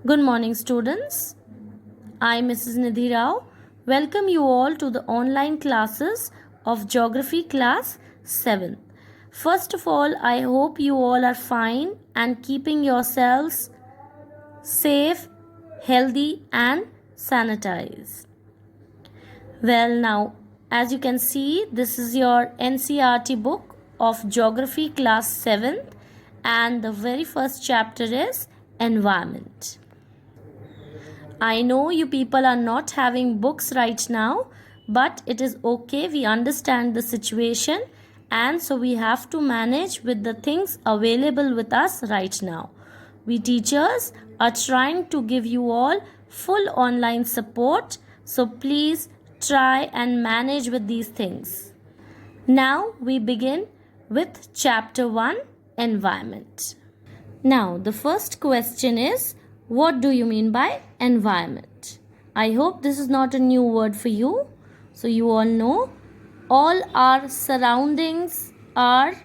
Good morning, students. I, Mrs. Nidhi Rao, welcome you all to the online classes of Geography Class 7th. First of all, I hope you all are fine and keeping yourselves safe, healthy, and sanitized. Well, now, as you can see, this is your NCERT book of Geography Class 7th, and the very first chapter is Environment. I know you people are not having books right now, but it is okay. We understand the situation, and so we have to manage with the things available with us right now. We teachers are trying to give you all full online support, so please try and manage with these things. Now we begin with chapter 1, Environment. Now the first question is, what do you mean by environment? I hope this is not a new word for you. So you all know all our surroundings are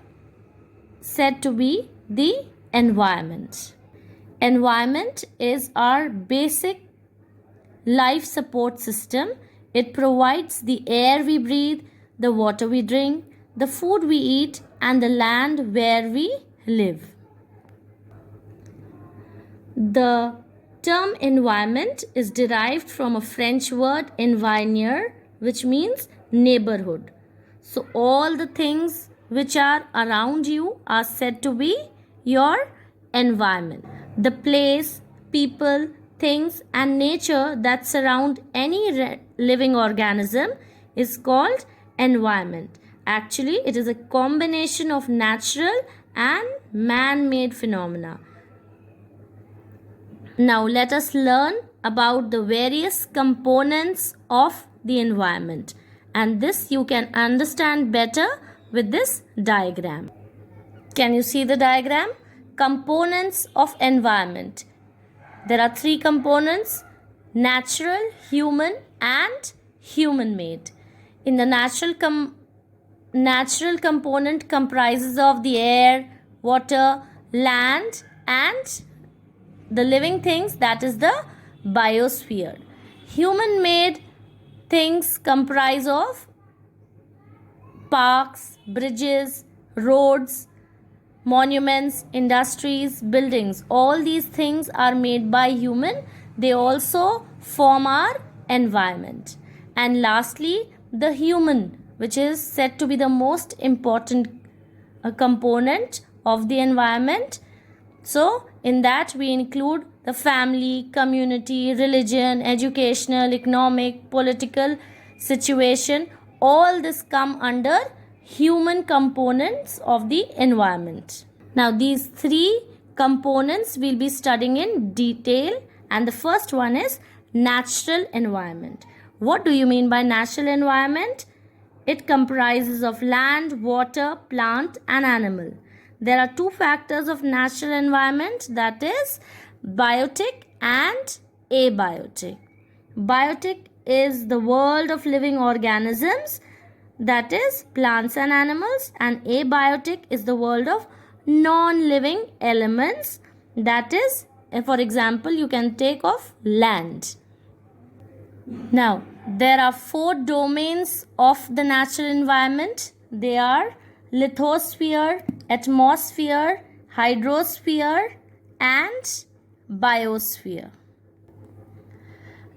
said to be the environment. Environment is our basic life support system. It provides the air we breathe, the water we drink, the food we eat, and the land where we live. The term environment is derived from a French word environneur, which means neighborhood. So all the things which are around you are said to be your environment. The place, people, things and nature that surround any living organism is called environment. Actually, it is a combination of natural and man-made phenomena. Now let us learn about the various components of the environment, and this you can understand better with this diagram. Can you see the diagram? Components of environment. There are three components: natural, human and human made. In the natural component comprises of the air, water, land and the living things, that is the biosphere. Human made things comprise of parks, bridges, roads, monuments, industries, buildings. All these things are made by human. They also form our environment. And lastly, the human, which is said to be the most important component of the environment. So in that we include the family, community, religion, educational, economic, political situation. All this come under human components of the environment. Now these three components we'll be studying in detail, and the first one is natural environment. What do you mean by natural environment? It comprises of land, water, plant and animal. There are two factors of natural environment, that is biotic and abiotic. Biotic is the world of living organisms, that is plants and animals, and abiotic is the world of non-living elements, that is, for example, you can take of land. Now, there are four domains of the natural environment. They are lithosphere, atmosphere, hydrosphere and biosphere.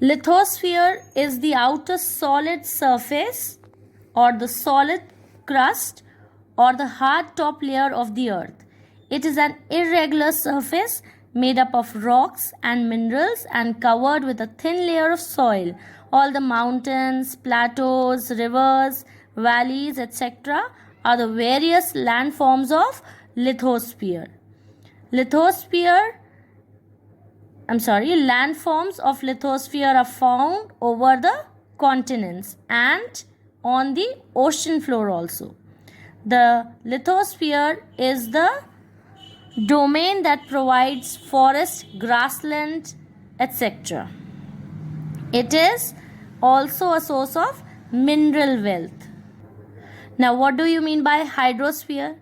Lithosphere is the outer solid surface or the solid crust or the hard top layer of the earth. It is an irregular surface made up of rocks and minerals and covered with a thin layer of soil. All the mountains, plateaus, rivers, valleys, etc. are the various landforms of lithosphere. Landforms of lithosphere are found over the continents and on the ocean floor also. The lithosphere is the domain that provides forest, grassland, etc. It is also a source of mineral wealth. Now, what do you mean by hydrosphere?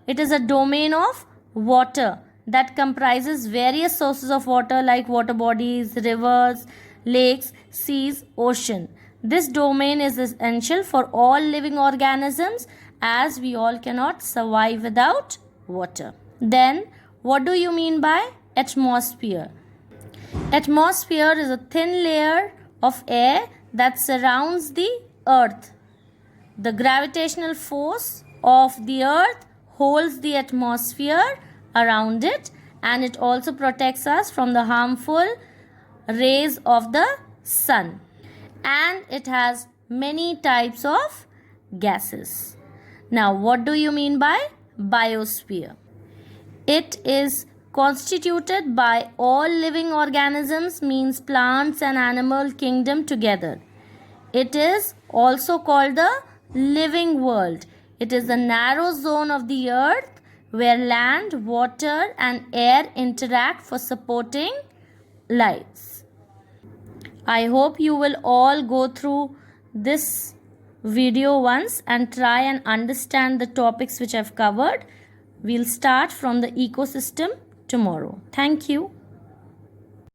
It is a domain of water that comprises various sources of water like water bodies, rivers, lakes, seas, ocean. This domain is essential for all living organisms as we all cannot survive without water. Then, what do you mean by atmosphere? Atmosphere is a thin layer of air that surrounds the earth. The gravitational force of the earth holds the atmosphere around it, and it also protects us from the harmful rays of the sun. And it has many types of gases. Now, what do you mean by biosphere? It is constituted by all living organisms, means plants and animal kingdom together. It is also called the living world. It is a narrow zone of the earth where land, water and air interact for supporting lives. I hope you will all go through this video once and try and understand the topics which I've covered. We'll start from the ecosystem tomorrow. Thank you.